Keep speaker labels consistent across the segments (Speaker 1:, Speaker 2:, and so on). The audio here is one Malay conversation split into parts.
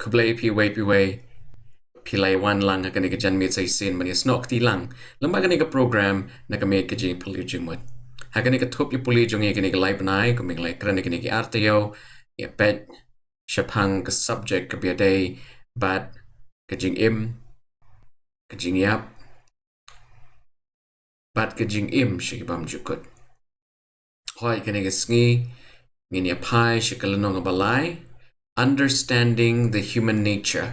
Speaker 1: kublay piway pilay wan lang ha kaniga jan mit say sin mani snok ti lang lamba kaniga program na kami ka Jingiaphylliew Jingmut ha kaniga top yu puli jongi kaniga live nai kuming like kaniga kaniga artayo ya pet shapang ka subject ka biaday bat ka jingim ka jingiap bat ka jingim shikibam jukut hoy kaniga sngi ngini apai shikalanong balay understanding the human nature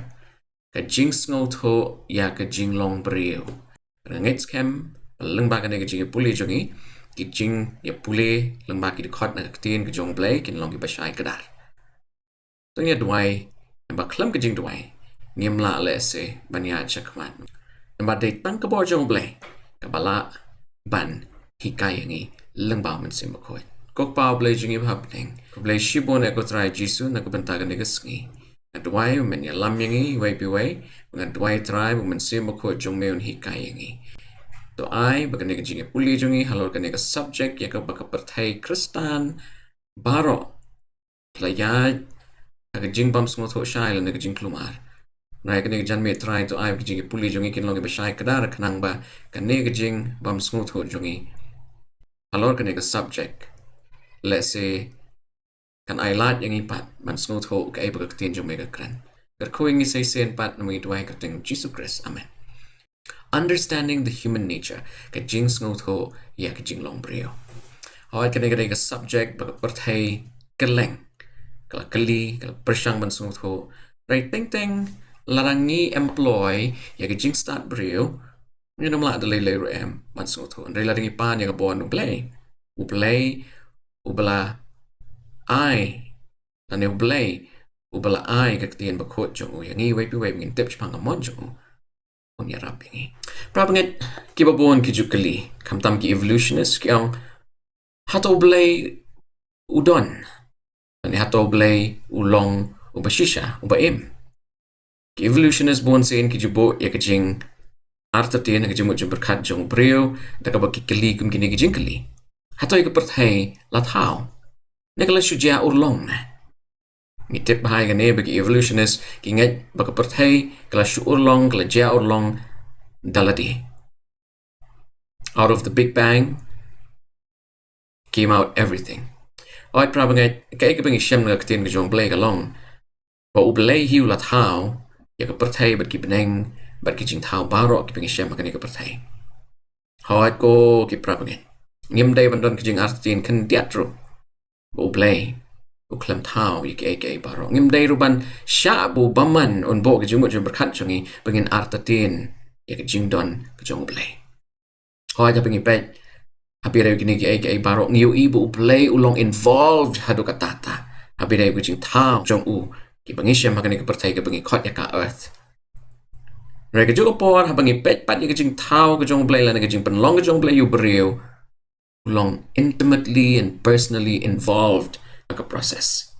Speaker 1: ka Jingsngewthuh ya ka Jinglong-briew rangits kem lengba ka ka Jingiaphylliew jongi ki Jingiaphylliew lengba ki khot na tin ka jong blay kin long ki bashai kadar tungya duai ba klam ka jing duai nimla le se banya chakman ba de tang ka bo jong blay ka bala ban hikai ngi lengba man sim khoi kok pa blay jingi hapning ko blay shibon e ko try jisu na ko banta ka ni gasngi Adwai men ya lam yangi way piway adwai try men sim ko jong meon hikai yangi to ai bagane ka Jingiaphylliew jongi halor ka ka subject ya ka baka perthai kristan baro playa ka jingbam smotho shail na ka jingklumar rai ka jan me try to ai ka Jingiaphylliew jongi kin long ba shai kadar kanang ba ka ka jingbam smotho jongi halor ka subject let's say kan ai lat yang ipat man Jingiaphylliew ka iba ka tin jong mega kran kerkuing isay sen pat na mga duway ka ting Jesus Christ amen. Understanding the human nature ka Jingsngewthuh ya ka Jinglong-briew hoy ka ka subject baka perthai keleng kala kali kala persyang man Jingiaphylliew right ting larangi employ ya ka Jinglong-briew yun namla adalay ro em man Jingiaphylliew andray larangi pan ya ka bon ublay ubala ai tane ublay ubala ai kaktian bakot jong yang way pi way ngin tips pang amon jong on ya rapingi prabanget kibabon ki jukali kamtam ki evolutionist kyang hato ublay udon tane hato ublay ulong ubashisha ubaim ki evolutionist bon sen ki jubo ya kajing artatin ka jimut jum berkat jong briew dakabaki kali kum kini ki jingkali hato ikaperthai lathao Nekala shujia urlong na. Ngitip bahaya gane bagi evolutionist kingat baka perthai kala shu urlong kala jia urlong daladi. Out of the Big Bang came out everything. Oit prabangat kaya ka bangi siyam nga katin ka jong blay kalong. Ba ublay hiu lat hao ya ka perthai bat ki beneng bat ki jing thao baro ki bangi siyam makani ka perthai. Hoit ko ki prabangat. Ngim day bandon ka jing artin kan diatro. Ublay uklam tau yik aka baro ngim day ruban sya bu baman on bo ke jumut jum berkat jongi pengin artatin yak jingdon ke jong ublay hoy ja pengi pet habi re gini aka baro ngiu ibu ublay ulong involved hadu katata habi re jing tau jong u ki bangisya makani ke pertai ke bengi khot yak earth re ke juga por habangi pet pat yak jing tau ke jong ublay lan ke jing penlong ke jong ublay yu beriu long intimately and personally involved like a process.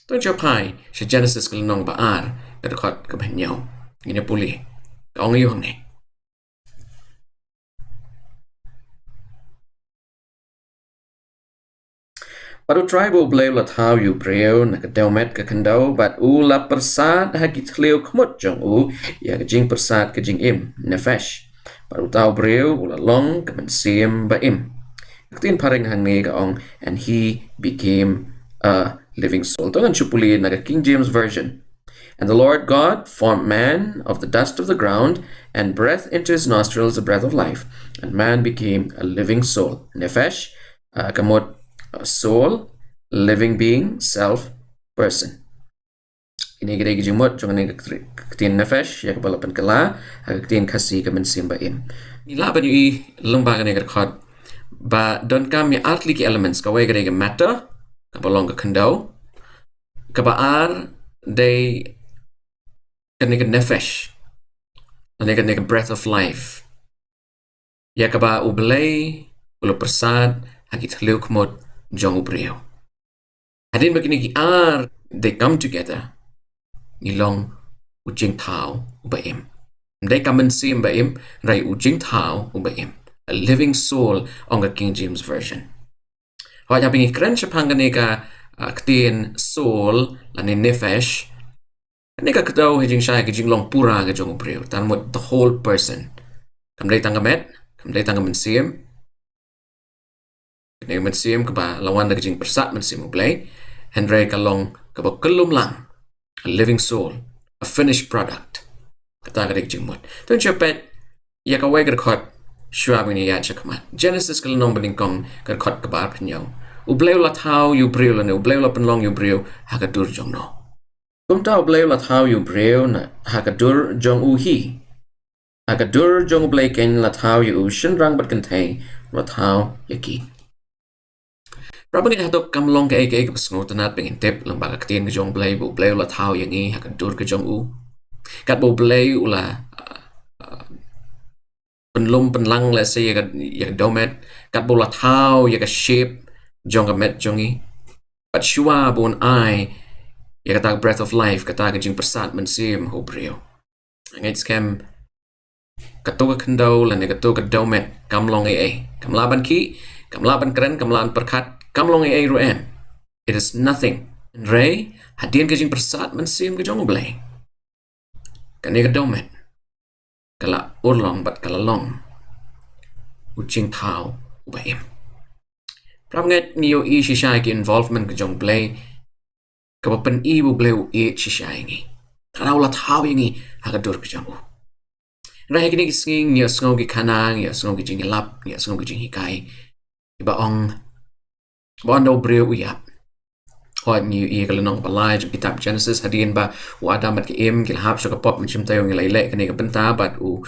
Speaker 1: Don't you pai sa Genesis kalanong baar kadakot kabanyaw Jingiaphylliew kaong iyong ni. Padu tribe ublay lathaw yu briew nakadawmet kakandaw bat ula persad hagitliw kmut jong u ya kajing persad kajing im nefesh. Padu taw briew ula long kamansim ba im. Katin paring hangni kaong and he became a living soul. Ito ang Jingiaphylliew na King James Version. And the Lord God formed man of the dust of the ground and breathed into his nostrils the breath of life. And man became a living soul. Nefesh, kamot soul, living being, self, person. Ini Jingmut, jangan katin nefesh, ya kabalapan kala, katin kasi kamansim baim. Nilaban yu lumbagan yang kakot ba don kam ya artli ki elements ka way ga matter ka balong ka kando ka baar they kan nefesh kan breath of life ya ka ba ublay ulo persad hagit hliw kmot jong ubriew hadin bagini ki ar they come together nilong ujing tao ubaim they come and see baim rai ujing tao ubaim a living soul on the King James Version. Hoy habing ikren siya panggani ka katin soul lani nefesh Ni ka kataw hijing siya ka jinglong pura ka Jinglong-briew. Tan mo the whole person. Kamday tanggamet, kamday tanggamen siem. Kani men siem ka ba lawan na jing persat men siem ublay. Henry kalong ka ba kulum lang. A living soul, a finished product. Kata ka Jingmut. Don't you bet ya ka way ka kot shwa ni ya chakmat. Genesis ka lanong balingkong ka kot ka ba pinyo. Ublay la tao yu brew la ublay la penlong yu brew ha ka dur jong no. Kum tao ublay la tao yu brew na ha ka dur jong u hi. Ha ka dur jong ublay ken la tao yu shin rang bat kantay la tao yaki. Rabang ni hatok kamlong ka ay pasngot na pengin tip lang baka katin ka jong blay bu blay la tao yangi ha ka dur ka jong u. Kat bu blay ula penlum penlang let's say ya domet kat bu la tao ya ka shape jong ka met jongi. But shua bu an ai ya kata breath of life kata ka jing persat men sim ho brew. Ngait scam katu ka kendaw lan katu ka domet kamlong ay kamlaban ki kamlaban keren kamlaban perkat kamlong ay ruem. It is nothing. Ray hadian ka jing persat men sim ka jong blay. Kani ka domet kala urlong bat kala long ujing tao ubaim. Pramnget niyo i shishay ki involvement ka jong blay kapapan i bu blay u i shishay ngi. Tanaw la tao ngi hakadur ka jong u. Ray kini kisnging niyo sngaw ki kanang, niyo sngaw ki jing ilap, niyo sngaw ki jing hikay. Ibaong daw brew uyap. Hoat niyo i kalanong balay jong kitab Genesis hadiin ba u adam at ki im kilahap siya kapop macam tayo ng ilayle kani ka benta bat u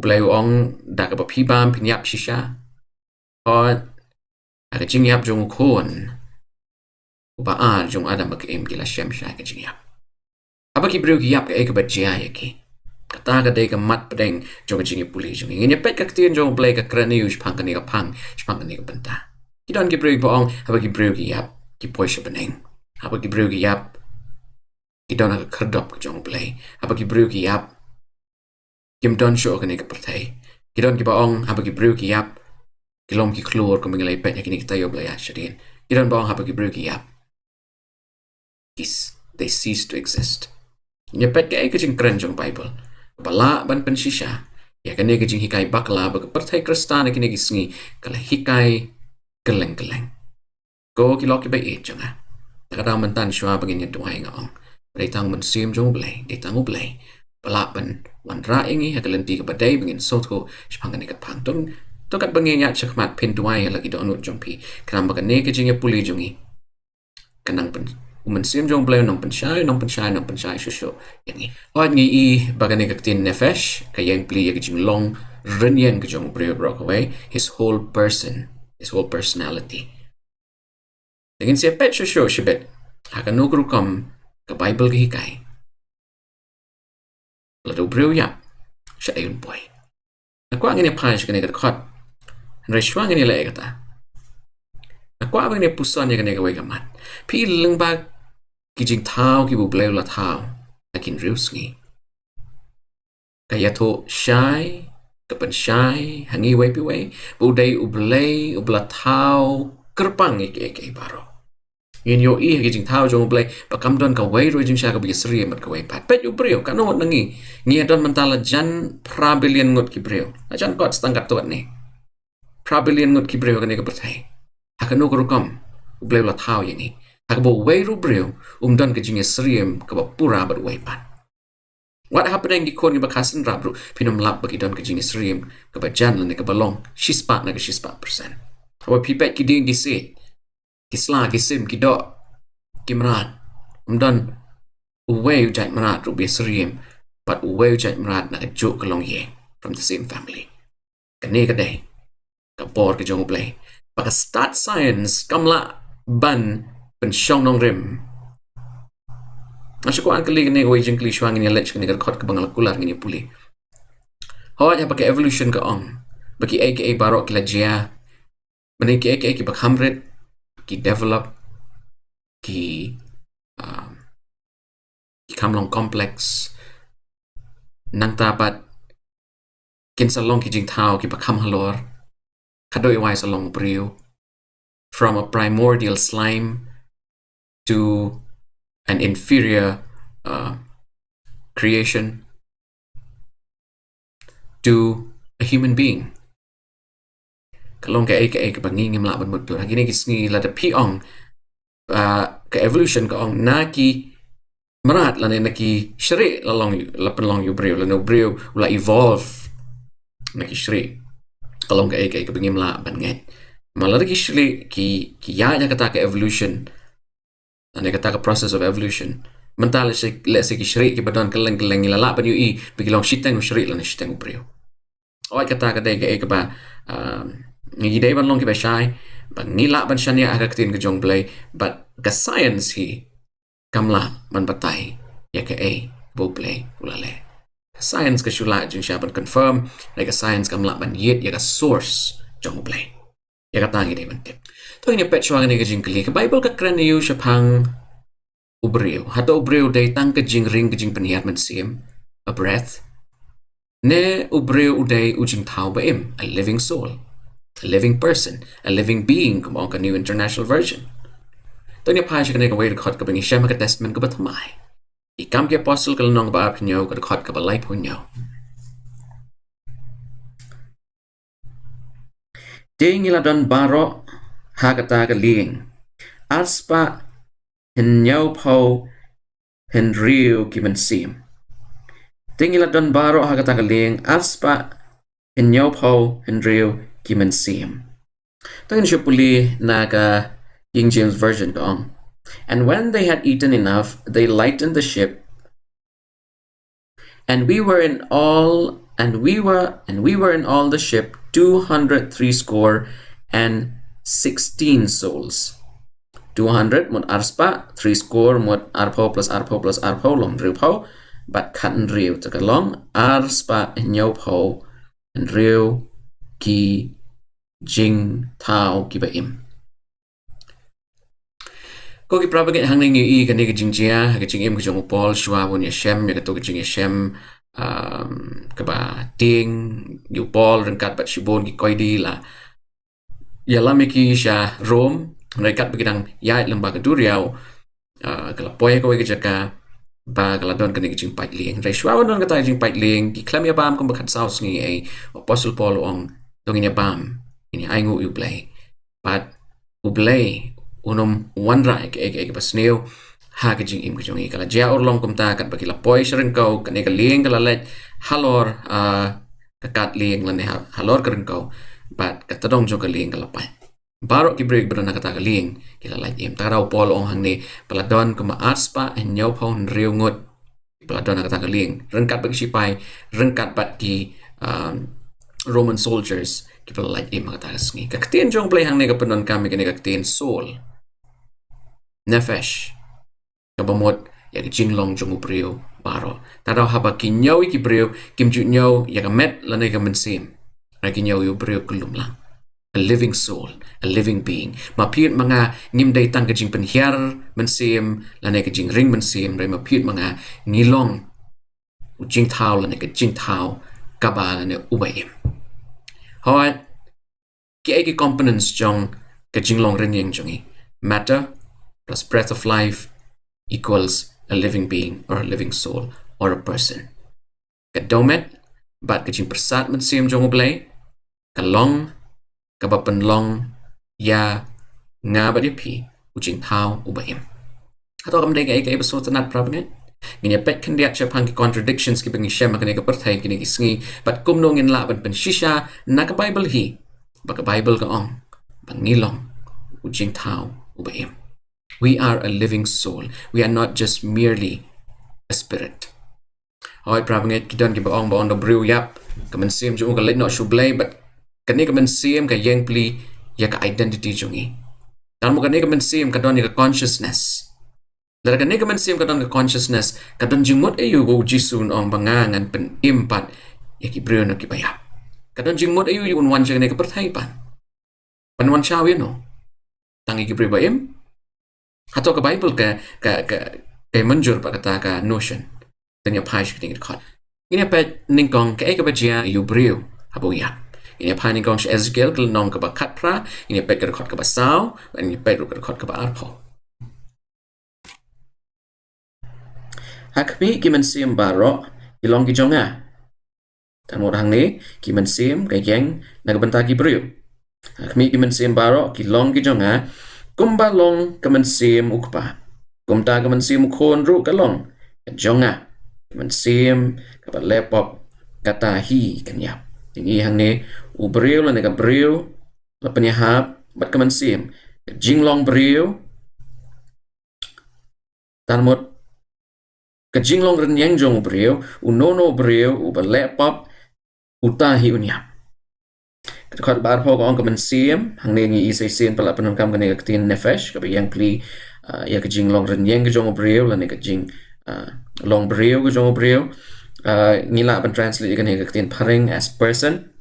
Speaker 1: blay u ong da ka papibam pinyap shisha. Hoat aga jingyap jong ukon ubaan jong adam at ki im kila siyem siya ka jingyap. Aba ki brew ki yap ka eka bat jaya ki. Kata ka day ka mat padeng jong ka Jingiaphylliew jong ingin pet ka katiyan jong blay ka krani u shpang kani ka pang shpang kani ka benta. Kidon ki brew ki boong aba ki brew ki yap ki poy siya paneng. Aba ki brew ki yap kidon ka kardop ka jong blay. Aba ki brew ki yap kim don siya kani ka partay. Kidon ki boong aba ki brew ki yap kilom ki klur kung mingilay pet niya kini tayo blay siya din. Kidon boong aba ki brew ki yap they cease to exist. Niya pet ka ay ka jing kren jong Bible. Bala ban pensisya ya kani ka jing hikay bakla baga partay kristana kini gisngi kala hikay geleng-geleng. Go kilo ki ba jong ha. Nakadaman tan siya bagin niya duhay nga ong. Retang man sim jong blay, detang ublay. Bala ban wan raingi hagalanti ka baday bagin soto sipangani ka pang. Tokat bangin ya chakmat pin duhay lagi doon jong pi. Kanang baga ne ka Jingiaphylliew jongi. Kanang pen sim jong blay nong pensay shusho yangi. Hoat ngi i bagani ka tin nefesh kayang pli ya ka jinglong rinyan ka jong brew broke away his whole person, his whole personality. Dengan siya pet shusho shibet hakanugru kam ka Bible ka hikay. Lado brew yap siya ayun boy. Nakwa nga niya panish ka niya kakot. Nreshwa nga niya lae kata. Nakwa bang niya puson niya ka niya kaway kamat. Pilang ba kijing tao ki bu blay la tao akin rius ngi. Kaya to shy kapan shy hangi way piway buday ublay ubla tao kerpang iki baro. Yun yo i kijing tao jong ublay pakam don ka way ro jing siya ka bigisri mat ka way pat. Pet yu brew kanot nangi. Ngi don mentala jan prabilian ngot ki brew. Ajan kot stangkat tuat ni. Prabilian ngot ki brew ka niya ka patay. Hakano kurukam ublay la tao yangi. Hakabo way ro brew don ka jingisriem ka pura bat way pat. What happened ang gikon nga bakasan rabro pinumlap bagi don ka jingisriem ka jan lan ka balong shispat na ka shispat %. Hawa pipet ki ding gisi kisla kisim kido kimrat don uway ujay marat ro bisriem but uway ujay marat na ka juk kalong ye from the same family. Kani ka day ka bor ka jong ublay baka start science kamla ban pensyong nong rim. Asya ko ang kalig ni way jing kliswa nga lech kani kakot ka bangal kular nga puli. Hawat ya baka evolution ka ong. Baki aka barok kila jia. Manay ki aka bakhamrit ki develop ki kamlong complex nang tapat kinsalong ki jing tao ki bakam halor kadoy way salong brew from a primordial slime to an inferior creation to a human being. Kalong ka pangingim la ban mutu. Gini kisngi la da piong ka evolution ka ong naki marat la naki shri la penlong yu brew la no brew la evolve naki shri. Kalong ka pangingim la ban nget. Malah ki shri ki ya kata ka evolution. Ane kata ka process of evolution. Mental let's say ki shri ki badan keleng la ban yu i bigilong shiteng shri la shiteng brew. Oi kata ka ka ba ngi day ban long ki ba shai ba ngila ban shania agak tin ke jong play but ka science hi kamla ban batai ya ka bo play ulale science ka shula jing sha ban confirm like a science kamla ban yet ya ka source jong play ya ka tangi day ban tip to ini pet shwa ni ka jing kli ka bible ka kran yu sha phang ubriu hato ubriu day tang ka jing ring ka jing paniat man sim a breath ne ubriu uday ujing thau ba a living soul, a living person, a living being, come on, a New International Version. Don't you pass you can way to cut kabing Shema Testament go but my. I come ke apostle ka nong ba apnyo ka cut ka balay punyo. Ding ila don baro hagata ka ling. Arspa hinyaw po hinriu kiman sim. Ding ila don baro hagata ka ling. Arspa hinyaw po hinriu kiman sim. Ito siya puli na ka King James Version ko. And when they had eaten enough, they lightened the ship, and we were in all the ship 260 and 16 souls. 200 mut arspa, 3 mut arpo plus long riu but kat riu tagalong arspa nyau and riu ki Jingthuh kibaim. Ko ki prabaget hangning yu ka ni ka jingjia ka jingim ka jong Paul shwa won ya shem ya to ka jing shem ka ba ting yu Paul ren kat bat shibon ki koidi la ya lamiki sha Rome ren kat bigidang ya lamba ka duriao kala poy ko ka jaka ba kala don ka ni ka jing pat ling re shwa won ka ta jing pat ling ki klam ya bam ko bakat saus ngi apostle Paul ong dongin ya bam ini aingu ublay but ublay unom wanra ke pasneo ha ke jing im ke jong kala ja or long kumta kat bakila poi seren kau kan ka ling kala let halor ka kat ling lan halor keren kau but katadong jong ka ling kala pai baro ki break bro na kata ka ling kila let im tarau pol ong hang ni paladon kuma arspa en nyau pon riu ngut paladon na kata ka ling rengkat bagi sipai rengkat bat ki Roman soldiers kita like mga tagasngi. Kaktiin jong play hang nega penon kami kini kaktiin soul, nefesh, kabamot ya Jinglong-briew baro. Tadaw haba kinyaw ikibriew kimju nyaw ya kamet la nega mensim. Na kinyaw yu briew kulum lang. A living soul, a living being. Mapiut mga ngimday tang kajing penhiar mensim la nega jing ring mensim. Ray mapiut mga ngilong Jingthuh la nega Jingthuh kabala ne ubayim. Hoat ki components jong ka jinglong rin jongi. Matter plus breath of life equals a living being or a living soul or a person. Ka domet bat ka jing persat man siyem jong ublay ka long ka bapanlong ya nga ba di pi Jingthuh ubayim. Ato kam day ka episode tanat prabangan. Nganya pet kandiat siya pang contradictions ki bangi siya makanya kapertay kini kisngi but kumnongin laban pensisya na ka Bible hi baka Bible ka ong pangilong Jingthuh ubayim. We are a living soul. We are not just merely a spirit. Hoy prabangit kidon ki baong no brew yap kamansim jung ka let no shublay but kani kamansim ka yang pli ya ka identity jungi. Dan mo kani kamansim ka don ka consciousness. Dara kani kamansim ka don ka consciousness ka don jingmut ayu go jisun ong bangangan pen impat ya ki brew no ki bayap. Ka don jingmut ayu yun wan jang ka perthaipan. Panwan shaw no. Tangi ki brew bayim. Hato ka Bible ka manjur pa kata ka notion. Tanya paish kiting kot. Ini pet ningkong ka ba jia yu brew habuya. Ini pa ningkong si Ezekiel kal nong ka ba katpra, ini pet ka kot ka ba saw, ini pet ka kot ka ba arpo. Hakmi ki man sim baro ilong ki jonga. Tan mo hang ni ki man sim ka yang nagbanta ki brio. Hakmi ki man sim baro ki long ki jonga kumba long ka man sim ukpa. Kumta ka man sim kon ru ka long ka jonga. Man sim ka ba lepop kata hi kan yap. Tingi hang ni u brio la ka brio la penyahap bat ka man sim. Jinglong-briew tan mot ka Jinglong-briew u nono-briew u ba lepop utahi unyap. Kad bar po ko ang kaman siem hang ni isay sien pala panam kam kani katin nefesh ka yang pli ya ka Jinglong-briew la ni ka Jinglong-briew ka Jinglong-briew ngila ban translate kani katin paring as person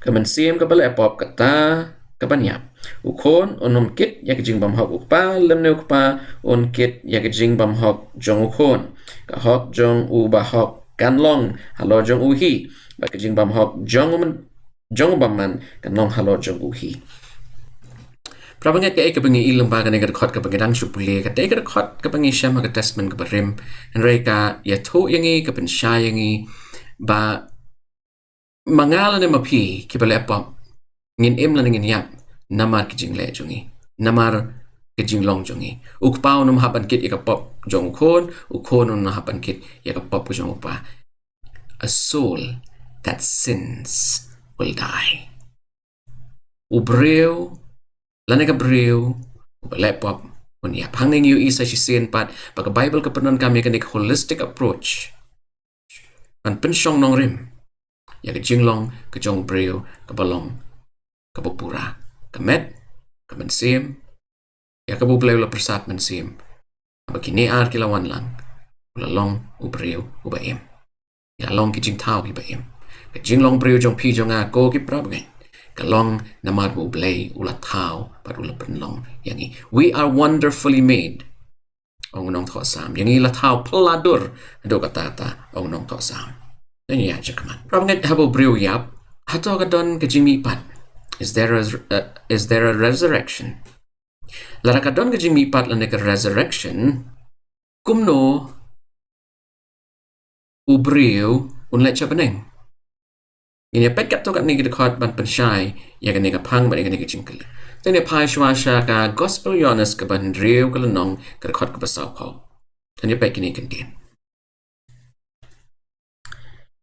Speaker 1: kaman siem ka ba lepop kata kabanyap ukon onom kit ya ka jingbam hok ukpa lemne ukpa on kit ya ka jingbam hok jong ukon ka hok jong u ba hok kanlong halo jong uhi ba ka jingbam hok jong man kanlong halo jong uhi prabangat ka ikabangi ilang ba ka khot ka bangidang supuli ka ka khot ka bangi syam ka testament ka barim and ka ya to yangi ka penshayangi ba mangala ne mapi ki balepop ngin imlan ngin yap namar ki jingle jungi namar ki jinglong jungi ukpao num hapan kit ikapop jong ukon num hapan kit ikapop jong upa a soul that sins will die ubreu lanega breu ubalepop un yap hanging you isa si sin pat pag Bible ka penon kami kanik holistic approach an pensyong nong rim ya ka jinglong ka jong breu ka balong kapupura kamet kamansim ya kabublay ula persat mansim abakini ar kilawan lang ulalong ubreu ubaim ya long kijing tao ibaim ka Jinglong-briew jong pi jong a ko ki prabgay kalong namar bublay ula tao pat ula penlong yangi we are wonderfully made ong nong tho sam yangi la tao paladur do katata ong nong tho sam yani ya jakaman prabgay habo breu yap hato ka don ka jimi pat is there a resurrection? Larakadon ka jimi pat la neka resurrection kumno ubreu unlet chabaneng. Ini pet kat to kat ni dekat ban pensyai ya kan neka pang ban neka jingkel. Tene pai shwasha ka gospel yonas ka ban dreu ka lanong ka dekat ka basau ko. Tene pet kini kendin.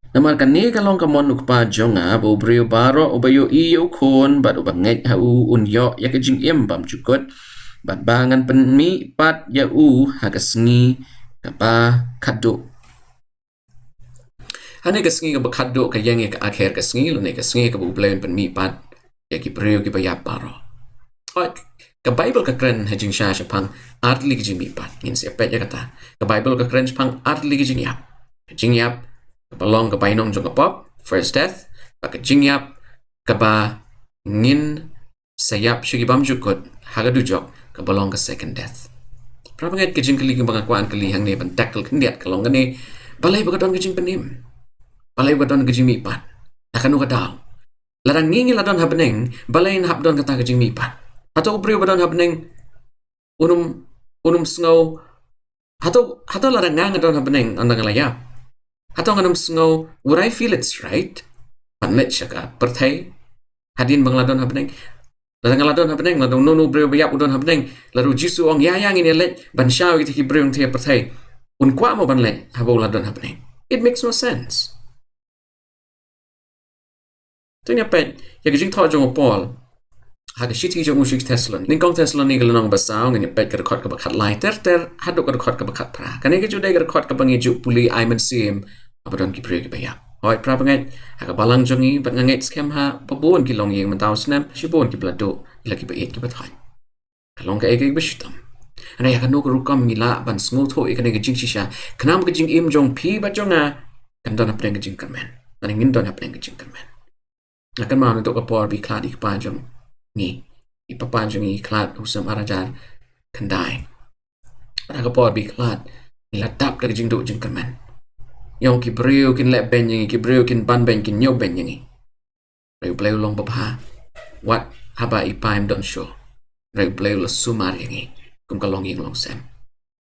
Speaker 1: Namar kan ni kalong kamon ukpa jonga bo breu baro ubayo iyo kon bat ubanget hau unyo ya ka jing bam cukut bat bangan penmi pat ya hagasngi kapa kado hane gasngi ka bakado ka yang ka akher gasngi lo ne gasngi ka bu blain penmi pat ya ki breu ki bayap baro ka Bible ka kren hajing sha pang artli ki jing pat ngin se pet ya kata ka Bible ka kren pang artli ki jing yap kapalong kapainong jong kapop first death paka jingyap kapa ngin sayap shigibam jukut hagadujok kapalong ka second death prabangat ka jingkali ng pangakuan kali hang ne ban tackle kendiat kalong gani balay bagadon ka jing penim balay bagadon ka jing mipat nakanu ka daw larang ngingi ladon habneng balay na habdon ka ta ka jing mipat ato ubriw badon habneng unum sngaw hato larang nga don habneng andang layap Hatong anam sngaw, would I feel it's right? Panlet siya ka, pertay. Hadin bang ladon hapneng. Ladang ladon hapneng, ladong nono breu bayap udon hapneng. Laru jisu ong yayang ini let, ban siyaw iti ki breu tiya pertay. Unkwa mo ban let, habaw ladon hapneng. It makes no sense. Ito niya pet, yagijing tao jong Paul, haga shiti jong usik Teslon. Ningkong Teslon ni galanong basaw, ngani pet karakot ka bakat lai ter hadok karakot ka bakat pra. Kanega juday karakot ka bangijuk puli ayman sim, abadon ki breu ki bayap. Hoy prabangat haga balang jongi bat ngangait skem ha pabon ki long yeng mataw snam shibon ki blado ila ki bait ki bathay. Kalong ka egay bashtam. Anay haga no karukam ngila ban sngoto ikanega jing shisha kanam ka jing im jong pi ba jonga kandon apeng ka jing karmen. Naning ngindon apeng ka jing karmen. Akan maano to ka por bi klad ikpa jong ni ipapa jong iklad usam arajar kandai. Haga por bi klad ilatap ka jing do jing karmen. Yang ki breu kin lep ben yang ki breu kin ban ben kin nyo ben yang reu bleu long bapa what haba ipaim don show reu bleu la sumar yang kum kalong yang long sem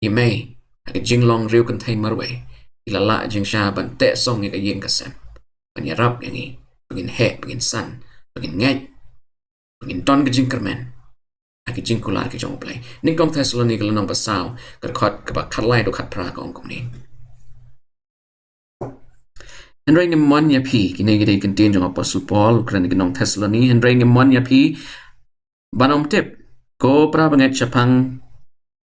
Speaker 1: i may ke Jinglong-briew contain marwe ilala jing sha ban te song ke yeng kasem ban ya rap yangi pengin he pengin san pengin ngai pengin ton ke jing kermen ke jing kular ke jong play ning kong Thessalonica lo nong pasau ke khot ke ba khat lai do khat pra kong ni Henry ngemon ya pi kini gede contain jong apostle Paul kran ke nong Thessalonica Henry ngemon ya pi banom tip ko pra banget chapang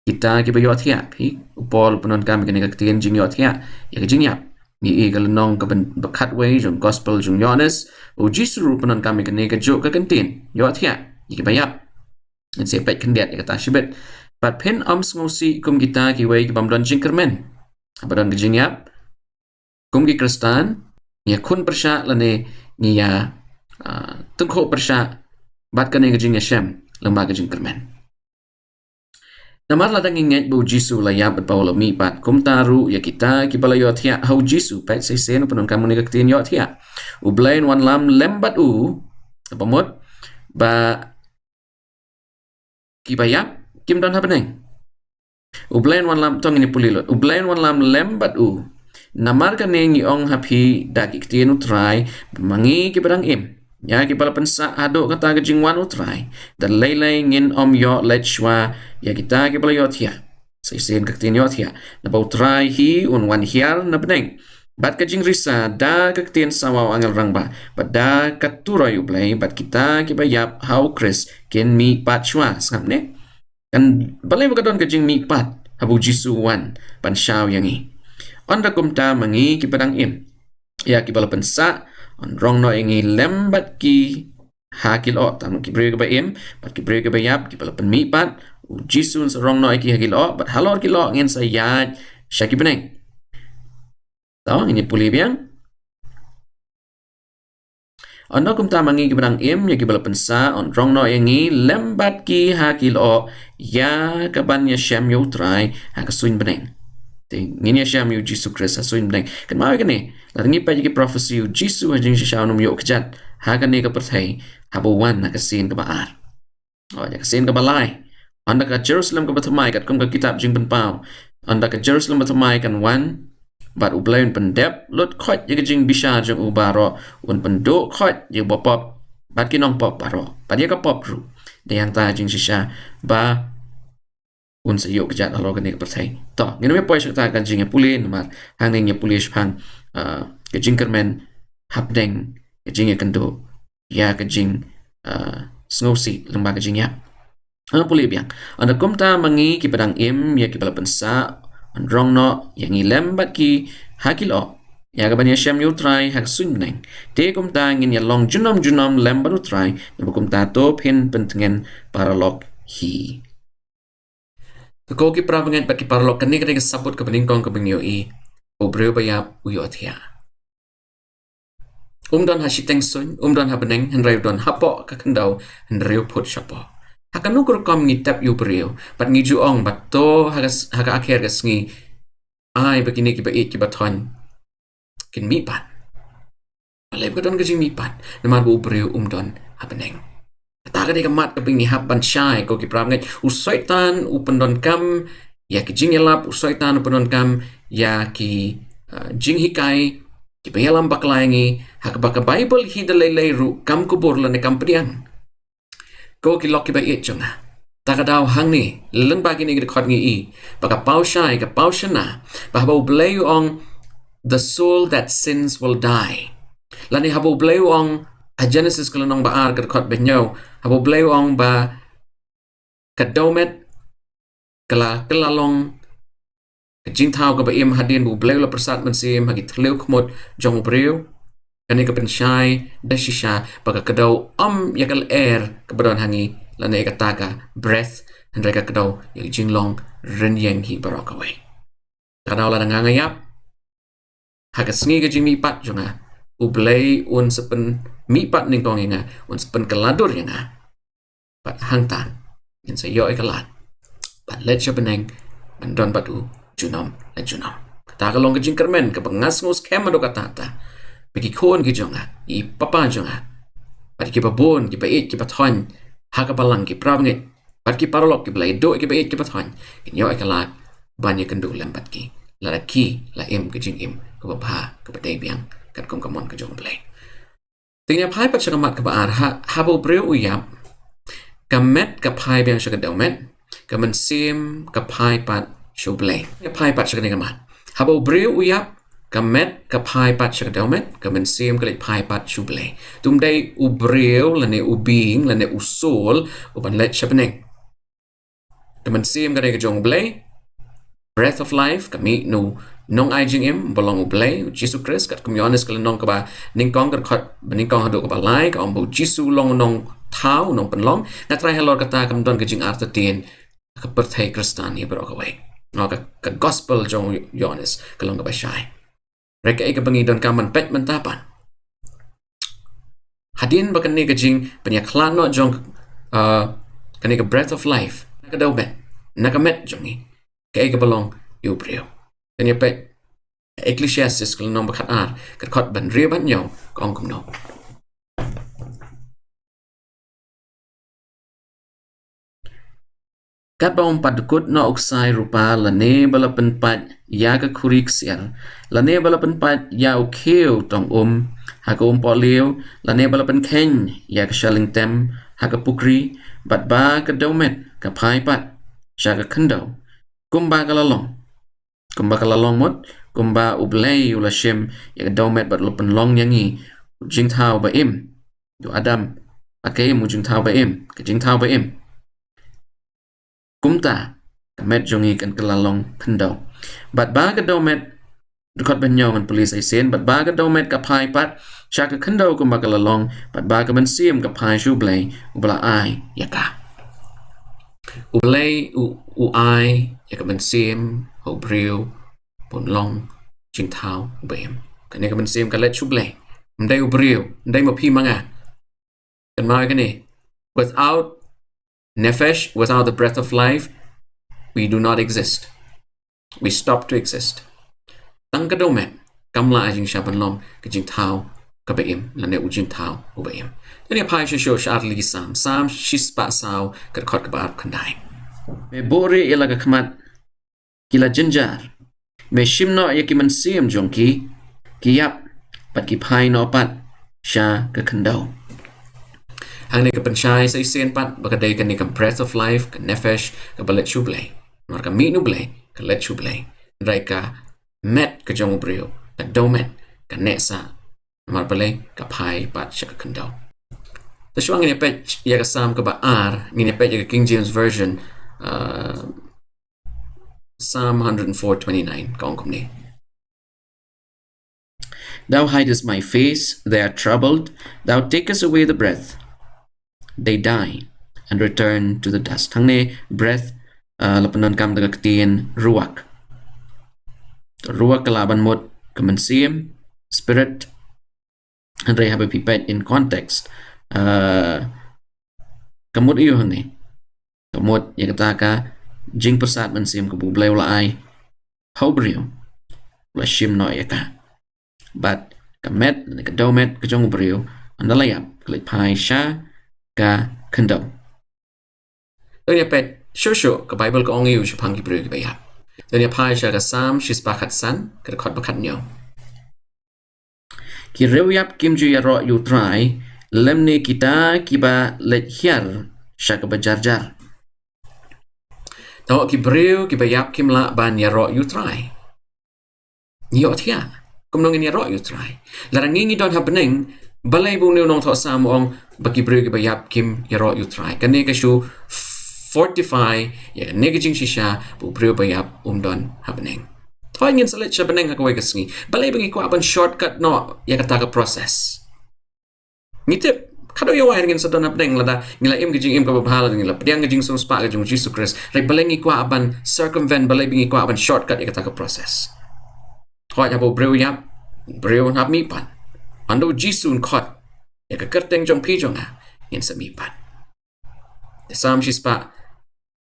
Speaker 1: kita ki bayot hiya pi Paul punon kam kini ke tien jing yot hiya ya ke jing yap ni egal nong ke bakat way jong gospel jong Johannes o jisu punon kam kini ke jo ke contain yot hiya ki bayap en se pek kendiat ya kata shibet pat pen ngosi kum kita ki way ki bamdon jing kermen abadon ke jing yap kum ki kristan ya kun persya lane ni ya tungko persya bat kane ke jing yashem lembaga jing kermen namar ladang inget bu jisu layap at paulo mi pat kum taru ya kita ki balayot hiya hau jisu pet se sen penon kamu ni kaktin yot hiya u blain wan lam lembat u apamot ba ki bayap kim don happening u blain wan lam tong ini pulilot u blain wan lam lembat u namar kane ngi ong happy dak iktin utrai mangi ki barang im ya ki pala pensa ado kata ke jingwan utrai dan laylay ngin om yo lechwa ya kita ki pala yot hiya sai sen kaktin yot hiya na ba utrai hi un wan hiar na beneng bat ke jing risa da kaktin sawaw angel rangba bat da katuroy ublay bat kita ki bayap how Chris ken mi pat shwa samne kan balay magadon ke jing mi pat habu jisu wan pan shaw yangi onda kumta mangi ki padang im ya ki pala pensa on rong no ingi lembat ki hakil o tam ki brege ba im bat ki brege ba yap ki pala pen mi pat u jisun sa rong no ki hakil o bat halor ki lo ngin sa yaj shaki beneng tahu ini puli biang on no kumta mangi ki padang im ya ki pala pensa on rong no ingi lembat ki hakil o ya kaban ya shem yo try ha kasuin beneng ngini syam yu jisu Christ asuin blank kan mau kan ni latangi pa jiki prophecy yu jisu hajing syaw num yu kejat ha kan ni ka perthai habu wan na kasin ka baar ya kasin ka balai anda ka Jerusalem ka bathamai kat kum ka kitab jing penpau anda ka Jerusalem bathamai kan wan bat ublain pendep lot khot jiki jing bisha jing ubaro un pendo khot je bopop bat kinong pop baro bat ya ka pop ru de yang ta jing shisha ba un sa yok jat alo kan ni perthai to ngin me poi sakta kan jing puli namar hang ni puli shpang ke jing kermen hapdeng ke jing kendo ya ke jing snosi lembaga jing ya puli biang anda kumta mangi ki padang im ya ki pala pensa on rong no yang lembat ki hakil o ya ka banya syam yutrai hak sun neng te kumta ngin ya long junom lembat utrai na kumta to pin pentengen paralog hi ko ki prabangan paki parlok kani kani sabut ke beningkong ke bengyo i o breu bayap uyot hiya don hasiteng sun don ha beneng henreu don hapo ka kendau henreu put shapo hakanu kur kom ngi tap yu breu pat ngi juong bat to haga akhir ga sngi ai begini ki ba ki baton kin mi pat alai ko don ga jing mi pat namar bu breu don ha beneng taga de kamat ke bingi hap ban syai ko ki pramnget usaitan upendon kam ya ki jingelap usaitan upendon kam ya ki jinghikai ki bayalam baklaingi hak baka bible hi de lei ru kam kubur lane kam priang ko ki lok ki ba it jonga taga daw hang ni leng bagi ni khot ngi i baka pau syai ka pau shana ba ba bleu ong the soul that sins will die lani habu bleu ong a Genesis kalau nong baar kat benyo habu bleu ong ba kadomet kala long jingthau ka ba im hadin bu bleu la persat mensim hagi thleu khmot jong breu kani ka penshai dashisha baka kadau yakal air ka badon hangi lane ka taka breath hendra ka kadau yak jinglong renyeng hi barokawai kadau la ngangayap haga sngi ka jingmi pat jonga ublay un sepen mi pat ning kong nga un sepen keladur nga pat hangtan in sa yo ikalat pat let siya beneng bandon patu junom la junom kata kalong ka jingkermen ka pangas ngus kema do katata bagi kon ki jonga i papa jonga pat ki babon ki bait ki pathon ha ka balang ki pravnget pat ki parolok ki blay do ki bait ki pathon in yo ikalat banyak kendu lambat ki la ki la im ke jing im ke bapa ke badai biang kat kom kamon ke jong play tingnya pai pat chakamat ke baar ha bo breu uyap kamet ke pai biang chakadaumet ke mensim ke pai pat show play ya pai pat chakane kamat ha bo breu uyap kamet ke pai pat chakadaumet ke mensim ke pai pat show play tum dai u breu lane u bing lane u sol u ban let chapneng ke mensim ke jong play breath of life kami nu nong ai jing im belong u play Jesus Christ kat communis kala nong ka ba ning kong kat ning kong hadu ka ba lai ka ombo Jesus long nong thau nong penlong na try helor kata kam don ka jing arta tin ka perthai kristan ni bro ka wai no ka gospel jong yonis kalong ka ba shai reka ka bangi don ka man pet man tapan hadin ba kan ni ka jing panya klan no jong kani ka breath of life ka daw bet na ka met jong ni kaya ka balong yubriyo. Kanya pa Ecclesiastes kung nung bakat kat ban riban nyo kong kumno. Kat ba padukot na uksay rupa lane balapan pat ya ka kurik siya. Lane balapan pat ya ukeo tong haka poliw lane balapan ken ya ka shaling tem haka pukri bat ba ka daumet ka pai pat siya ka kandaw. Kumba kalalong mot kumba ublay ulashem ya daumet bat lupan long yangi jingthau ba im du adam akay mu jingthau ba im ka jingthau ba im kumta kamet jongi kan kalalong kandaw bat ba ka daumet dukot banyong an police ay sen bat ba ka daumet ka pai pat siya ka kandaw kumba kalalong bat ba ka mansim ka pai shublay ubla ay yaka ublay u ai ya ka mansim ho breu pon long jingthau bem kani ka mansim ka let shublay mday u breu mday mo pi manga kan ma kani without nefesh without the breath of life we do not exist we stop to exist tang ka domet kamla ajing shaban long ka jingthau ka bem la ne u jingthau u bem ni pai sho sharli sam shispa sao ka khot ka bar khandai me bore ila ka khmat kila jinjar me shimno ya ki man sim jongki ki yap pat ki pai no pat sha ka khandau hang ne ka panchai sai sen pat ba ka dei ka ni ka breath of life ka nefesh ka balet chublay nor ka mi nu blay ka let chublay rai ka met ka jong brio ka domet ka nesa mar balay ka pai pat sha ka khandau the shwang ni pet ya ka sam ka ba ni pet ya ka King James version Psalm 104:29 kaong kumni. Thou hidest my face, they are troubled. Thou takest away the breath. They die and return to the dust. Hangne breath lapanan kam daga ktiin ruak. Ruak kalaban mot kamansiam spirit and they have a pipet in context. Kamot iyo hangne. Kamot yakataka jing persat mansim ke bublay wala ay hobrio wala shim no yaka but kamet ka domet ka jong brio andalayap klik pai sha ka kendo ya pet shosho ka bible ka ongi u shupang ki brio ki bayap ya pai sha ka sam shis bakat san ka khot bakat nyo ki rewyap kimju ya ro yu try lemne kita kiba let hiar sha ka bajarjar Tahu ki breu ki bayap kim la ban ya ro you try. Yo tia. Kum nong ya ro you try. Larang ngi don happening balay bu nong tho sam ong baki breu ki bayap kim ya ro you try. Kan ne ka shu fortify ya ne ka jing shisha bu breu bayap don happening. Thoi ngin salet cha beneng ha ko ka sngi. Balay bangi ko aban shortcut no ya ka ta ka process. Ngitip kado yo wai ngin sa don happening lada ngila im gijing im ka bahala ngila pediang gijing sung spa gijing Jesus Christ rai balengi kwa aban circumvent balai bingi kwa aban shortcut ikata ka process hoi abo breu hap mi pan ando jisun khot ya ka kerteng jong pi jong a ngin sa mi pan the sam shi spa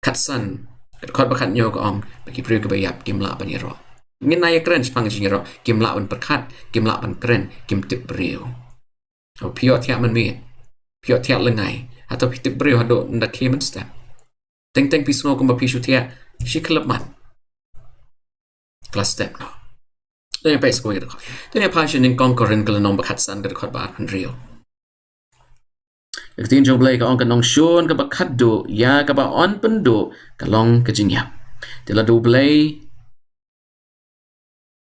Speaker 1: katsan khot bakhat nyo ka ong bagi breu ka bayap kim la ban yero ngin na ya kren pang jing yero kim la ban perkhat kim la ban kren kim tip breu au pio tia man mi Pio tiak lengai atau pitip breu hado ndak kemen step. Teng pisno kumba pisu tiak shi kelep mat. kelas step no. Tanya pes ko ito. Tanya passion ning kongkorin kala nong bakatsan ka dekot ba kan rio. Ketin jong blay ka ong kanong shon ka bakaddo ya ka ba on pendo kalong ka jingyap. Tila do blay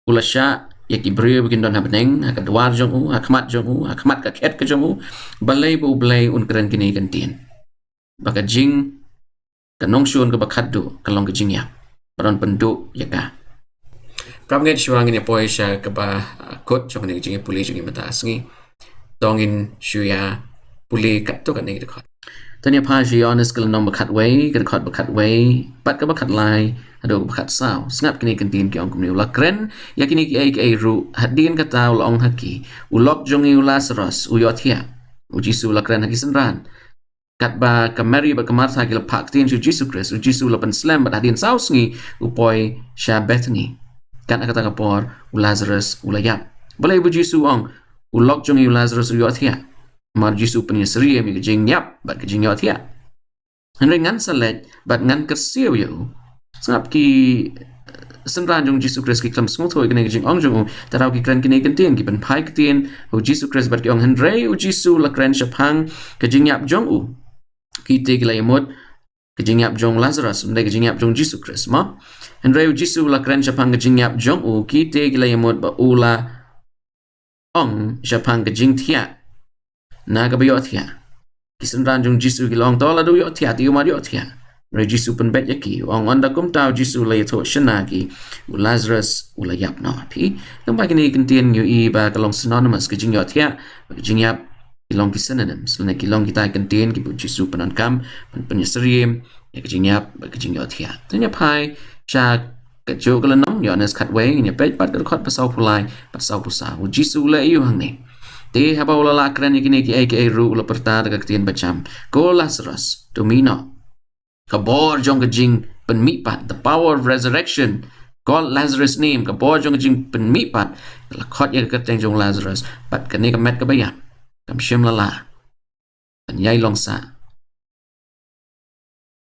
Speaker 1: ulasya yaki brew bikin don happening ka dwar jong u akmat ka ket ka jong u balay bu blay un kren kini kantin. Baka jing kanong shon ka bakaddo kalong ka jingyap. Baron pendo yaka. Pramnget shuang ni poy siya ka ba kot jong ni Jingiaphylliew Jingmut asngi dongin shuya puli kat tu kan ni dekot. Tanya pa si honest kala nong bakat way, kadekot bakat way, pat ka bakat lai, ado bakat saw. Sngap kini kantin ki ong kumni ula kren, ya kini ki ay ru, hadin ka tao la ong haki, ulok jong i Lazarus, uyot hiya, ujisu la kren haki senran. Kat ba kamari ba kamarta ki la pak tin su Jisu Christ, ujisu la penslam bat hadin saw sngi, upoy siya betngi. Kat akata kapor, Lazarus ulayap. Balay bu Jisu ong, ulok jong i Lazarus uyot hiya. Mar Jisu penyesri mi jingyap bat Jingiaphylliew. Henry ngan salet bat ngan kersiu yo. Sangap ki senran jong Jisu Christ ki klam smutho kene jing ong jong tarau ki kren kene kentien ki pen pai ketien ho Jisu Christ bat ki ong Henry u Jisu la kren shapang ke jingyap jong u. Ki te ki la yamot ke jingyap jong Lazarus mde ke jingyap jong Jisu Christ ma. Henry u Jisu la kren shapang ke jingyap jong u ki te ki la yamot ba ula ong shapang ke jingthia. Na ka bayot hiya. Kisenran jong Jisu ki long tola do yot hiya, tiyo mar yot hiya. Re Jisu pen bet yaki, ong onda kum tau Jisu la yato shanagi, u Lazarus u la yap no api. Nang bagi ni kentien yu i ba kalong synonymous ke jing yot hiya, bagi jing yap ilong ki synonyms. Lana ki long kita kentien ki bu Jisu penan kam, pen penyesrim, ya ke jing yap bagi jing yot hiya. Tanya pai, siya kejo kalanong, yones katway, ini bet bat kerkot pasau pulai, pasau pusa, u Jisu la iyo hang ni. Te haba ula lakran yakini ki aka ru ula perta daga ketien bacham. Ko Lazarus domino. Kabor jong jing penmipat. The power of resurrection. Call Lazarus name. Kabor jong jing penmipat. Lakot ya keteng jong Lazarus. Pat kani kamet kabayam. Kam shim lala. Panyay longsa.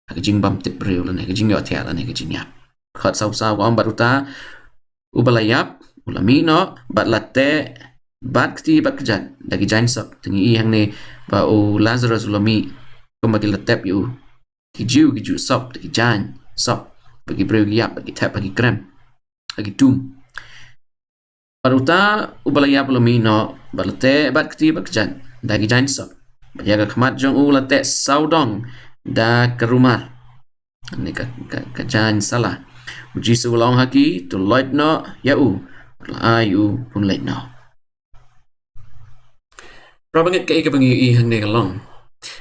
Speaker 1: Kajing bam tip brew lana kajing yotia lana kajing yap. Khot saw ko ang baruta. Ubalayap. Ulamino. Bat latte. Bat kti bat kejat dagi jain sop tingi i hang ne ba o Lazarus ulami kumagi latep yu kiju sop dagi jain sop bagi brew yap bagi tap bagi krem bagi tum paruta ubalaya ulami no balate bat kti bat kejat dagi jain sop bajaga khamat jong ulate saudong da kerumar ne ka jain salah uji sulong haki to light no ya u ayu pun light no. Rabanget ka ikabangi i hang ne kalong.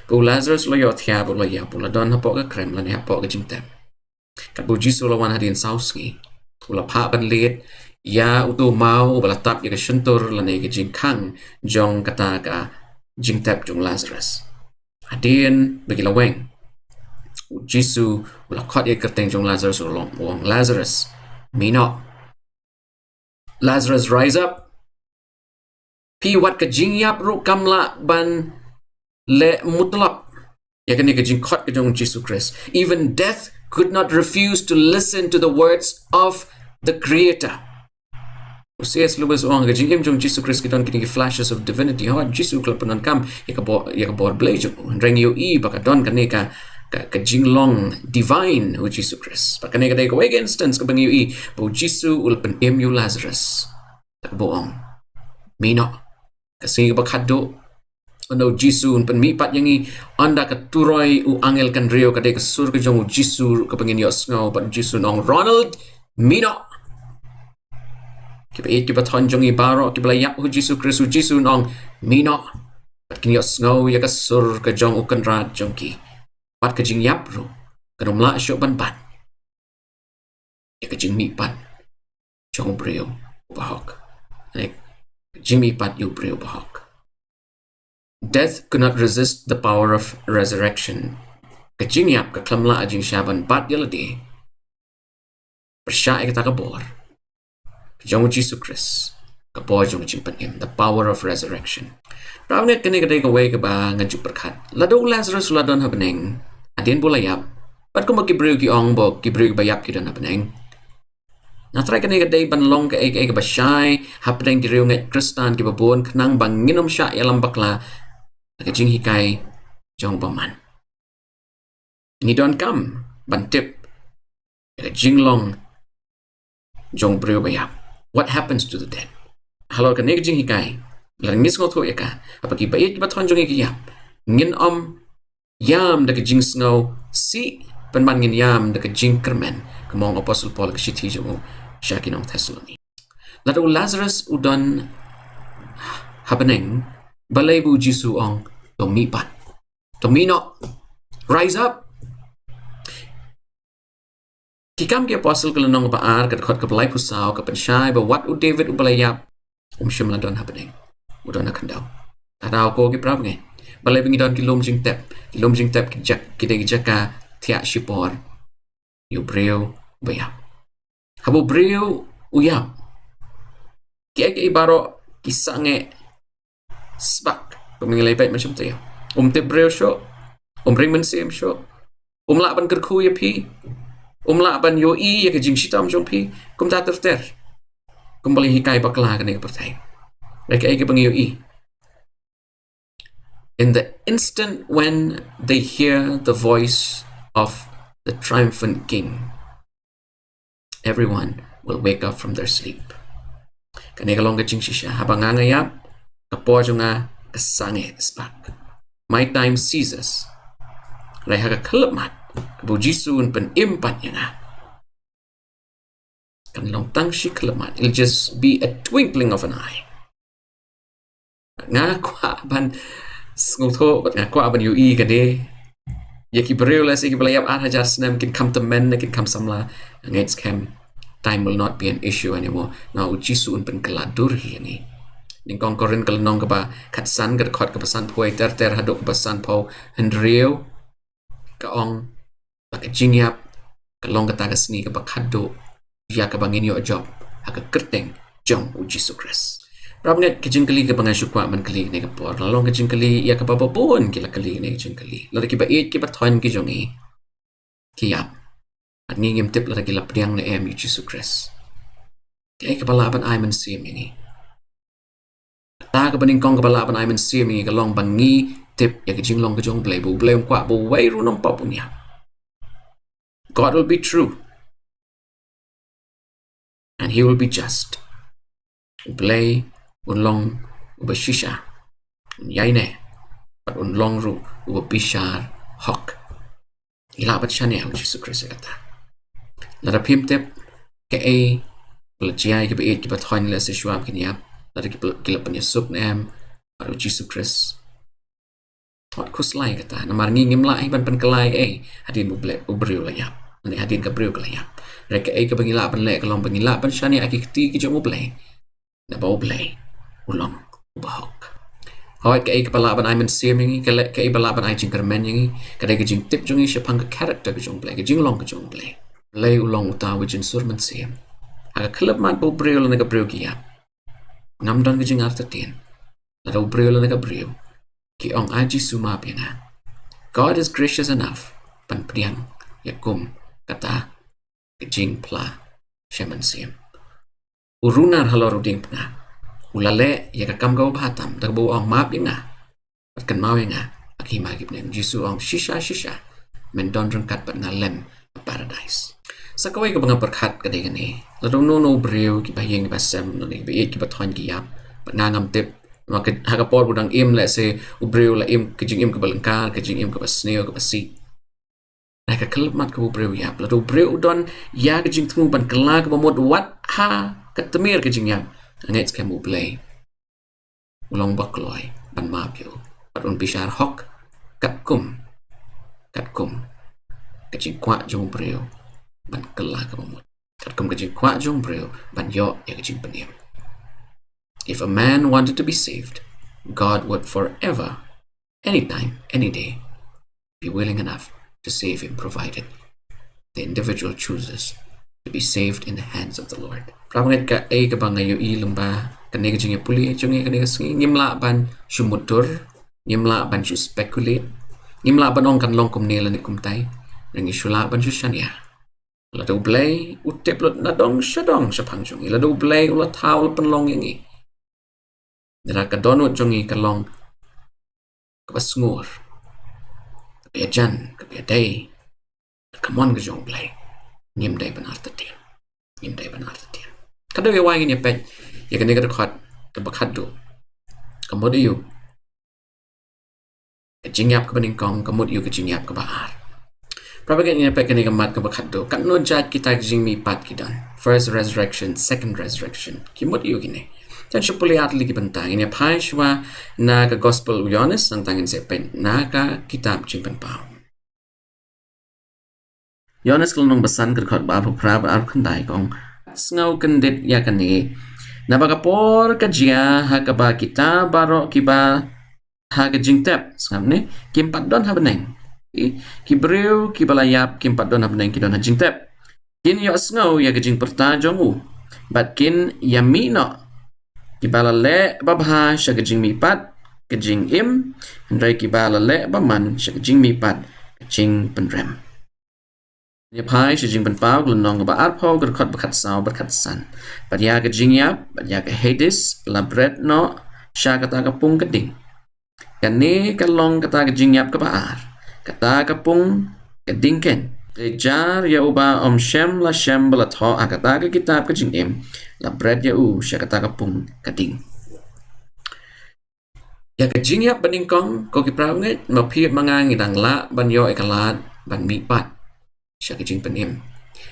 Speaker 1: Bu Lazarus lo yot hiya bu lo ya bu la don hapok ka krem lan hapok ka jingtep. Kat bu Jisu lo wan hadin sausngi. Ula pa ban liet ya utu mau bala tap ya ka shentur lan ka jingkang jong kata ka jingtep jong Lazarus. Hadin bagi laweng. Jisu ula kot ya kerteng jong Lazarus ulong wong Lazarus. Mino. Lazarus rise up. Pi wat ka jingyap ru kamla ban le mutlak. Ya kani ka jingkot ka jong Jisu Christ. Even death could not refuse to listen to the words of the Creator. C.S. Lewis ong ka jingim jong Jisu Christ kiton kini flashes of divinity. Hawa Jisu klapanan kam ya ka bor blay jong. Reng yu i baka don kani ka jinglong divine o Jisu Christ. Baka kani ka day ka wake instance ka bang yu i. Bo Jisu ulpan yu Lazarus. Takboong. Mino. Kasi bakado ano Jisu un penmipat yang i anda katuroy u angel kan rio kadai kasur ka jong Jisu ka pangin yos ngau pat Jisu nong Ronald mino kiba kiba ton jong i baro kiba yak u Jisu Christ u Jisu nong mino pat kin yos ngau ya kasur ka jong u kan rat jong ki pat ka jing yap ro kanom la syo ban pat ya ka jing mi pat Jinglong-briew bahok Jimmy pat yu brew bahok. Death could not resist the power of resurrection. Kajingyap ka klamla ajing shaban pat yaladi. Persya kata kabor. Kajong Jisu Christ. Kabor jong jimpan him. The power of resurrection. Rawnet kani kadai kaway ka ba nganjuk perkat. Lado Lazarus ladon habeneng. Adin bulayap. Pat ko magkibrew ki ong bo kibrew bayap ki don habeneng. Natry ka ni kaday banlong ka ay ka basyay, hapdeng diriw nga Kristan kibabon kanang banginom siya yalang bakla, nakajing hikay jong paman. Ni don kam bantip Jinglong-briew bayap. What happens to the dead? Halo ka ni kajing hikay, lang Jingsngewthuh ka, apag ibayit kibaton jong ikiyap, ngin yam da Jingsngewthuh si penman ngin yam da Jingkermen, kumong Apostle Paul kashiti jong siya kinong Thessaloniki. Lato Lazarus udon habaneng balay bu Jisu ong tomipat. Tomino, rise up. Kikam ki Apostle kalanong baar kadkot kabalay pusaw kapansyay ba what u David u balayap siyam la don habaneng. Udon nakandaw. Tadaw ko ki prabnge. Balay bingi don kilom jing tep kijak ka tiak shipor. Yu breu bayap. Habo breu uyap. Kaya ibaro kisange sbak pemingilay pait macam tayo. Te breu syo. Ring mensim syo. Laban kerku ya pi. Laban yo ya ke jing shitam jong pi. Ta ter. Bali hikay bakla ka ni pertay. Reka ay bang yo In the instant when they hear the voice of the triumphant king, everyone will wake up from their sleep. Kanigalong ka jing shisha habang ngangayap kapo nga kasange spak. My time ceases. Raya ka kalamat kabu Jisun pen impat nga. Kanlong tang shi kalamat. It'll just be a twinkling of an eye. Nga kwa ban Ngewthuh nga kwa ban yu kade. Yaki breu la sigi balayap hajar snam can come to men can come samla ngaits kem. Time will not be an issue anymore. Now Jisun pen kaladur hi ni. Ning kong korin kalanong ka ba katsan ka kot ka pasan puay ter hadok ka pasan po hendriyo kaong jingiap kalong ka tagas ni ka ba kaddo ya ka bangin yo job haka kerteng jong u Jisu Christ. Rabnget kijingkali ka bangan syukwa man kali ni ka por lalong kijingkali ya ka bababon kila kali ni kijingkali lada ki ba it ki ba toin ki jongi kiyap at ngingim tip lada ki lapdiang na u Jisu Christ. Kaya ka balaban ay man sim ini. Ta ka baning kong ka balaban ay man sim ini kalong bangi tip ya ka jinglong ka jong blay bu kwa bu way runong papunya. God will be true. And he will be just. Blay unlong ubashisha yaine but unlong ru ubishar hok. Ilabat siya niya Jisu Christ kata. Lada pimtip ke ay pelajai ke bait ke bathoin la se shuam kiniap lada kila penyesuk nem baru Jisu Christ. Wat kuslay kata namar ngingim la ay ban penkelay ay hadin ubriu layap. Ni hadin ka briu layap. Reka ay ka bangilaban le kalong bangilaban siya ni akikti ki jong ublay. Na ba ublay ulong ubahok. Hawat ka ay kapalaban ay mansiming ka ay balaban ay jingkermen yung kada ka jing tip jong siya pang ka character ka jong blay ka jinglong ka jong blay. Lay ulong utawi jing sur mansim. Aga kalab mat ba ubriu la na ka briu kiyap. Ngamdan ka jing artatin. Lada ubriu la na ka briu. Ki ong aji sumapya nga. God is gracious enough panpriang yakum kata kajing pla siya mansim. Urunar halor uding pna. Ulale ya kakam gaw batam dagbo ang map nga. At kan mawe nga akimagip na yung Jisu ang shisha mendon rangkat pat ngalem paradise. Sa kaway ka mga berkat kaday gani. Ladong no breu kipahiyang kipasem no ni bayit kipatuan kiyap pat ngangam tip hagapor budang im le se ubreu la im kajing im kabalangkar kajing im kapasneo kapasi. Naka kalmat ka ubreu yap lado ubreu don ya kajing temu ban kelag mamod wat ha katemir kajing yap. Angets kamu play ulong bakloy ban mapyo pat un bishar hok katkum kajing kwa jong breu ban kelag mamod katkum kajing kwa jong breu ban yo ya kajing penim. If a man wanted to be saved, God would forever, anytime, any day, be willing enough to save him, provided the individual chooses to be saved in the hands of the Lord. Prabangat ka ay kabang ngayon ilang ba kanega Jingiaphylliew kanega ngimla ban sumutur, ngimla ban su speculate, ngimla ban ong kanlong kumnila ni kumtay, nang isula ban su siya niya. La do blay utip lot na dong syapang jongi. La do blay ula tau la penlong yangi. Dara ka donut jongi kalong kabasngur. Kabia jan, kabia day. Kamon ka jong blay. Ngim day benar tatian. Ngim day benar tatian. Kada ya wangin ya pet. Ya kani ka dekat kabakado. Kamod iyo. Jingiap ka beningkong, kamod iyo ka jingiap ka baar. Prabagan niya pa kani kamat kabakado. Katno jat kita jingmi pat kidan. First resurrection, second resurrection. Kimod iyo kini. Tan siya puli atli kibantang. Ini pai siya na ka gospel uyones ang tangin sa pen na ka kitab jingpan pao. Yones kalunong basan kerkot babu prab arkandai kong sngaw kendit ya kani. Nabagapor ka jia ha ka ba kita baro kiba ha ka jingtep skamne kimpat don ha beneng. Kibreu kibalayap kimpat don ha beneng kidon ha jingtep. Kin yo sngaw ya ka jing perta jongu. Bat kin yamino kibalale babha sya ka jing mipat ka jing im handrai kibalale baman sya ka jing mipat ka jing penrem. Dia pai si jing penpau gelonong ba arpau gerkot bekat sau berkat san. Badia ke jingiap, badia ke Hades, labret no sya kata kapung keding. Kani kalong kata ke jingiap ke baar. Kata kapung keding ken. Kejar ya uba om shem la shem belat ho kata ke kitab ke jingim. Labret ya u sya kata kapung keding. Ya ke jingiap beningkong ko kiprau ngai mapiat mangang idang la banyo ekalat ban mipat. Siya kajing penim.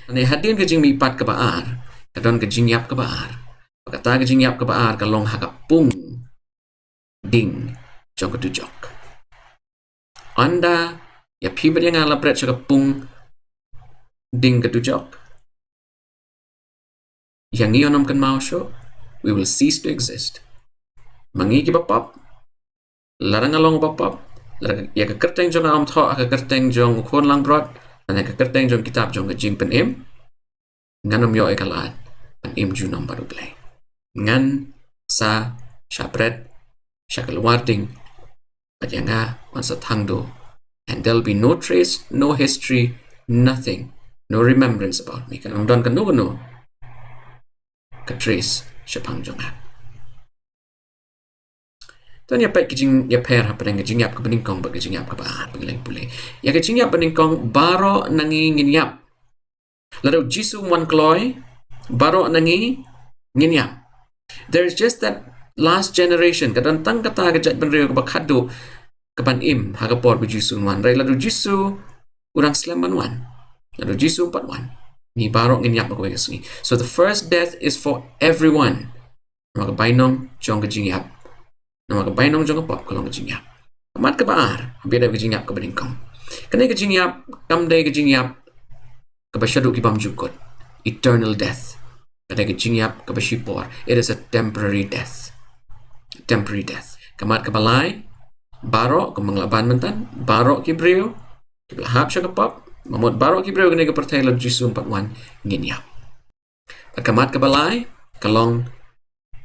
Speaker 1: Anay hadin kajing mipat ke baar. Kadon kajing yap ke baar. Pagkata kajing yap ke baar kalong hakapung ding jong ketujok. Anda ya pibat yang alapret siya kapung ding ketujok. Yang iyonom kan mau siya, we will cease to exist. Mangi ki bapap, larang along bapap, ya kekerteng jong alam tho, kekerteng jong ukon lang brot, dan kekerteng jong kitab jong kajing penim, nganom yo ekalat, penim junom baru play. Ngan sa syapret, syakalwarding, padjanga wansa tangdo, and there'll be no trace, no history, nothing, no remembrance about me. Kanang don kanu ka-trace syapang jong ha. Tuan ya pek kijing ya per ha pedang kijing yap ke beningkong ba kijing yap ke baar bagi pulih. Ya kijing yap beningkong baro nangi nginyap. Lalu jisu mon kloy baro nangi nginyap. There is just that last generation kadang tang kata kejat benrio ke bakado ke ban im ha kapor bi jisu wan. Lalu jisu urang selaman wan. Lalu jisu 41. Ni baro nginyap ko kasi. So the first death is for everyone. Maka bainong jong kijing yap. Nama ka bainong jong pop kalong kajingyap. Kamat ka baar, biada kajingyap ka beningkong. Kanay kajingyap, kamday kajingyap, kabasyado kibam jukot. Eternal death. Kanay kajingyap, kabasipor. It is a temporary death. Temporary death. Kamat ka balay, baro, kumanglaban mentan, baro kibriyo, kiblahap siya ka pop, mamot baro kibriyo, kanay ka pertay lang jisu 41, nginyap. Pagkamat ka balay, kalong,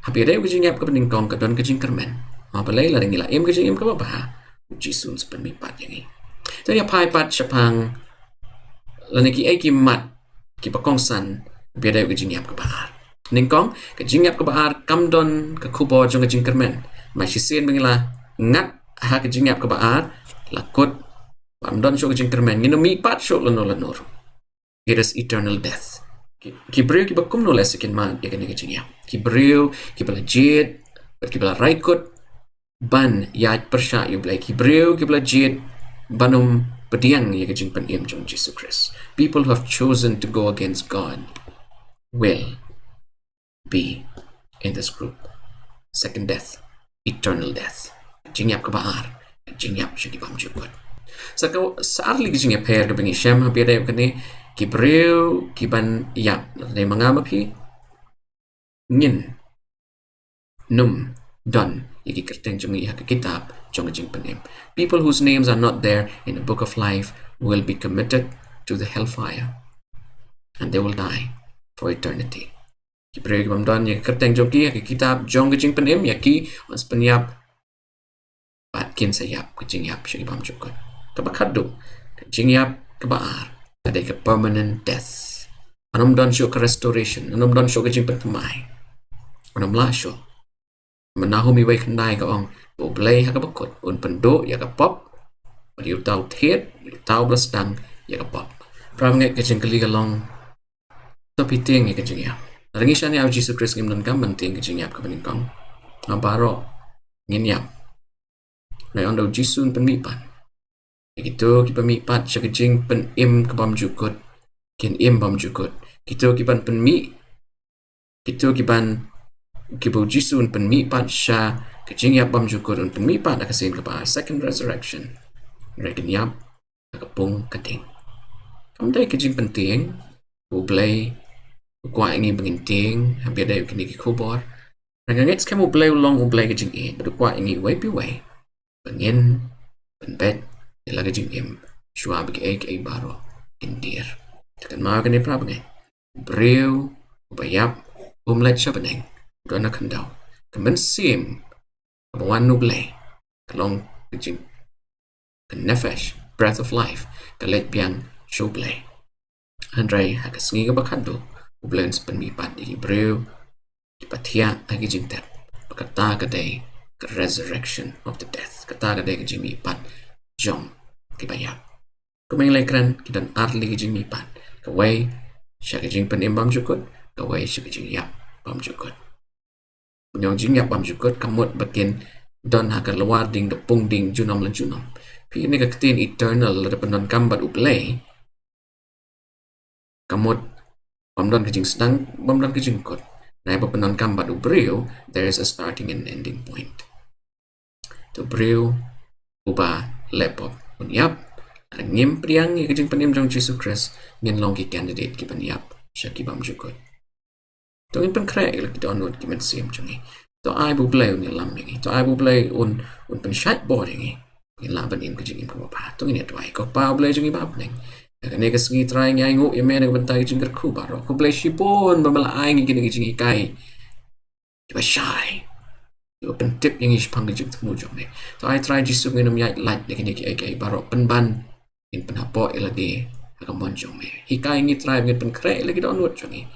Speaker 1: habiada kajingyap ka beningkong, kadon kajing kermen. Mapalay laring nila im kajing im kababaha jisun sa panmipat yang i. Jadi apa pat syapang laniki ay kimat kipakongsan biada kajing yap kabaar. Ningkong kajing yap kabaar kamdon kakubo jong kajing kermen. Masyisin bangila ngat ha kajing yap kabaar lakot kamdon syok kajing kermen. Ngino mipat syok lanor. It is eternal death. Kibriyo kibakum nules sekin mat ya kani kajing yap. Kibriyo kibalajid kibala raikot ban yat persya yu blai kibriyo kibla jid banum pediang ya kajing penim jong Jesus Christ. People who have chosen to go against God will be in this group. Second death, eternal death. Jingyap kabaar, jingyap siya kibam jukot. Saat lagi jingyap her kebengi syam hampir ada kani kibriyo kiban yap na mga mapi ngin num done yaki kerteng jong iha kitab jong jing penim. People whose names are not there in the book of life will be committed to the hellfire and they will die for eternity. Kibriyo kibam don yaki kerteng jong iha kitab jong jing penim yaki mas penyap pat kin sayap kajing yap siya kibam jukot. Kabakado kajing yap kabaar ada ke permanent death. Anam don show ke restoration, anam don show ke jimpen temai. Anam la show. Menahumi wei kendai ka ong bo blei ha ka bakut un penduk ya ka pop. Diu tau thiet, diu tau blastang ya ka pop. Pram ngai ke jingkali ka long tapi tiang ya ke jingiap. Rangi shani au Jesus Christ ngim don kam tiang ke jingiap ka paning kong. Ngabaro nginyap. Nai on do jisun penmipan. Gitu ki pemipat sya ke jing pen im ke bam jukut. Kin im bam jukut. Gitu ki pan penmi. Gitu ki pan kibu jisun penmipat sya ke jingiap bam jukut un penmipat da kasin ke pa second resurrection. Rekin yap kepung keting. Kamdai ke jing penting. Blay kwa ingi penginting hampir dai kini ki kubor. Rangangets kamu blay long blay ke jing e bedu kwa ingi wei pi wei. Pengin penbet ilaga jing im shua bagi ai baro indir. Tekan ma kani prabangai. Briew ubayap umlet shabaneng. Dona kandau. Kemen sim abawan nu blay. Kalong ke jing nefesh breath of life kalet piang show blay. Andrai hakas ngi bakado ublens penmipat di Briew di patia agi jingtep pakata kadai ke resurrection of the death kata kadai ke jimipat jom kibayap kumeng lekran kidan arli ke jimipat kawai sya ke jing penimbam jukut kawai sya ke jing yap bam jukut punyong jing yap bam jukut kamut bakin don haka luar ding depung ding junom lan junom pi ni ka ketin eternal la depan kambat uplay kamut pamdon kejing sedang pamdon kejing kot nai pepenon kambat ubreu there is a starting and ending point to breu uba lepop unyap ngim priang kejing penim jong Jesus Christ ngin long ki candidate ki panyap syaki bam jukot to ngin pen kre lek don not ki men sim jongi to ai bu bleu ni lam ngi to ai bu bleu un pen chat boarding ngin la ban in kejing ko pa to ngin atwai ko pa bleu jongi bab neng kani ka sengi try nga ingo yemen ka bantay jing ku baro ko bless sipon babalaay ngi kini jing ikai diba shy diba pentip yang ispang jing temu jong ne so I try jisu nginum yai light ne kini ikai baro penban in penhapo iladi ka mon jong me hikai ngi try ngin pen kre lagi don wot jong ni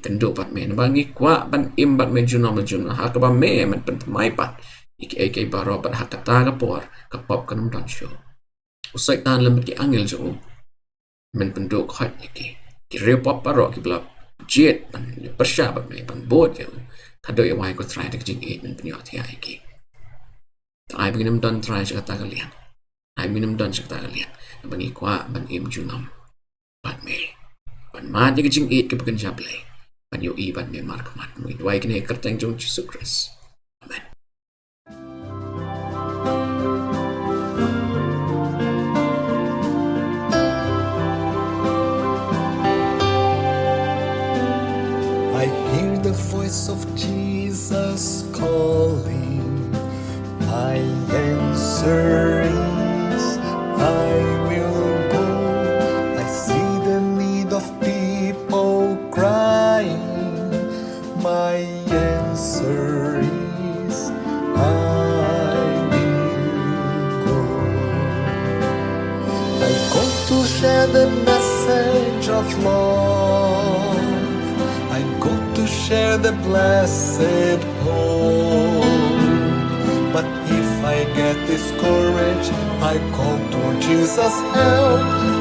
Speaker 1: kendo pat me bangi kwa ban im bat me juno ha ka ba me men pen mai pat ikai baro pat hakata ka por ka pop kanum don show usai tan lemut ki angel jong men penduk hot ki real pop paro ki blab jet man persya bat me pan bot yo kado ya wai ko try de jing it men penyo ti ai ki ai binum don try kata kalian ai minum don kata kalian bangi kwa ban im junam bat me ban ma de jing it ke pekan jablay ban yo i ban me mar kmat mu wai kene kerteng jong Jesus Christ amen.
Speaker 2: I hear the voice of Jesus calling. My answer is, I will go. I see the need of people crying. My answer is, I will go. I go to share the message of love. I go to share the blessed hope. But if I get discouraged, I call to Jesus' help.